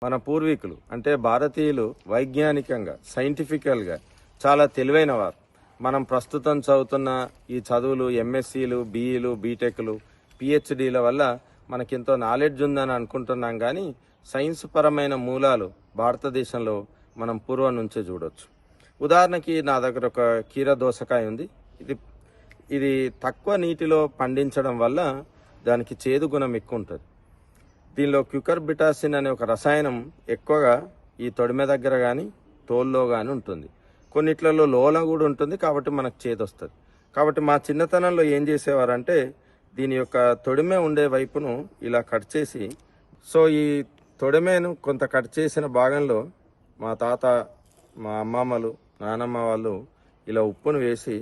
మన పూర్వీకులు అంటే భారతీయులు వైజ్ఞానికంగా సైంటిఫికల్గా చాలా తెలివైన వారు. మనం ప్రస్తుతం చదువుతున్న ఈ చదువులు ఎంఎస్సీలు, బీఈలు, బీటెక్లు, పిహెచ్డీల వల్ల మనకెంతో నాలెడ్జ్ ఉందని అనుకుంటున్నాం. కానీ సైన్స్ పరమైన మూలాలు భారతదేశంలో మనం పూర్వం నుంచే చూడొచ్చు. ఉదాహరణకి నా దగ్గర ఒక కీర దోసకాయ ఉంది. ఇది తక్కువ నీటిలో పండించడం వల్ల దానికి చేదు గుణం ఎక్కువ ఉంటుంది. దీనిలో క్యూకర్బిటాసిన్ అనే ఒక రసాయనం ఎక్కువగా ఈ తొడిమె దగ్గర కానీ తోల్లో కానీ ఉంటుంది. కొన్నిట్లలో లోల కూడా ఉంటుంది, కాబట్టి మనకు చేదు వస్తుంది. కాబట్టి మా చిన్నతనంలో ఏం చేసేవారంటే దీని యొక్క తొడిమె ఉండే వైపును ఇలా కట్ చేసి, ఈ తొడిమెను కొంత కట్ చేసిన భాగంలో మా తాత, మా అమ్మమ్మలు, నానమ్మ వాళ్ళు ఇలా ఉప్పును వేసి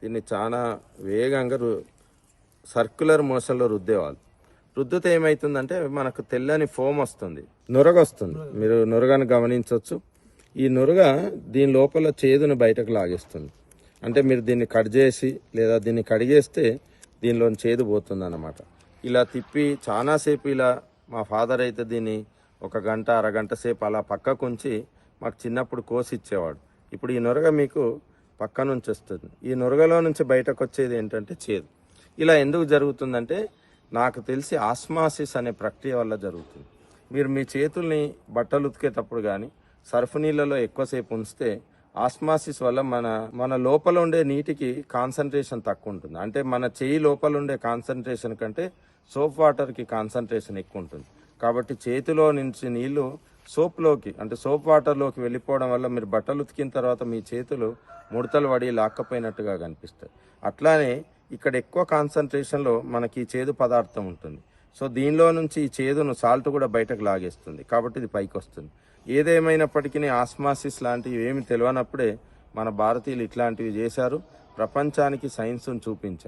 దీన్ని చాలా వేగంగా సర్క్యులర్ మోషన్లో రుద్దేవాళ్ళు. రుద్దితే ఏమవుతుందంటే మనకు తెల్లని ఫోమ్ వస్తుంది, నురగ వస్తుంది. మీరు నురగను గమనించవచ్చు. ఈ నురగ దీని లోపల చేదును బయటకు లాగేస్తుంది. అంటే మీరు దీన్ని కట్ చేసి లేదా దీన్ని కడిగేస్తే దీనిలోని చేదు పోతుంది అన్నమాట. ఇలా తిప్పి చాలాసేపు ఇలా మా ఫాదర్ అయితే దీన్ని 1 గంట, అరగంట సేపు అలా పక్కకు ఉంచి మాకు చిన్నప్పుడు కోసి ఇచ్చేవాడు. ఇప్పుడు ఈ నురగ మీకు పక్క నుంచి వస్తుంది. ఈ నురగలో నుంచి బయటకు వచ్చేది ఏంటంటే చేదు. ఇలా ఎందుకు జరుగుతుందంటే నాకు తెలిసి ఆస్మాసిస్ అనే ప్రక్రియ వల్ల జరుగుతుంది. మీరు మీ చేతుల్ని బట్టలు ఉతికేటప్పుడు కానీ సర్ఫ్ నీళ్ళలో ఎక్కువసేపు ఉంచితే ఆస్మాసిస్ వల్ల మన లోపల ఉండే నీటికి కాన్సన్ట్రేషన్ తక్కువ ఉంటుంది. అంటే మన చేయి లోపల ఉండే కాన్సన్ట్రేషన్ కంటే సోప్ వాటర్కి కాన్సన్ట్రేషన్ ఎక్కువ ఉంటుంది. కాబట్టి చేతిలో నుంచి నీళ్లు సోప్లోకి అంటే సోప్ వాటర్లోకి వెళ్ళిపోవడం వల్ల మీరు బట్టలు ఉతికిన తర్వాత మీ చేతులు ముడతలు పడి లాక్కపోయినట్టుగా కనిపిస్తాయి. అట్లానే ఇక్కడ ఎక్కువ కాన్సన్ట్రేషన్లో మనకి చేదు పదార్థం ఉంటుంది. దీనిలో నుంచి ఈ చేదును సాల్ట్ కూడా బయటకు లాగేస్తుంది, కాబట్టి ఇది పైకి వస్తుంది. ఏదేమైనప్పటికీ ఆస్మాసిస్ లాంటివి ఏమి తెలియనప్పుడే మన భారతీయులు ఇట్లాంటివి చేశారు, ప్రపంచానికి సైన్స్ను చూపించారు.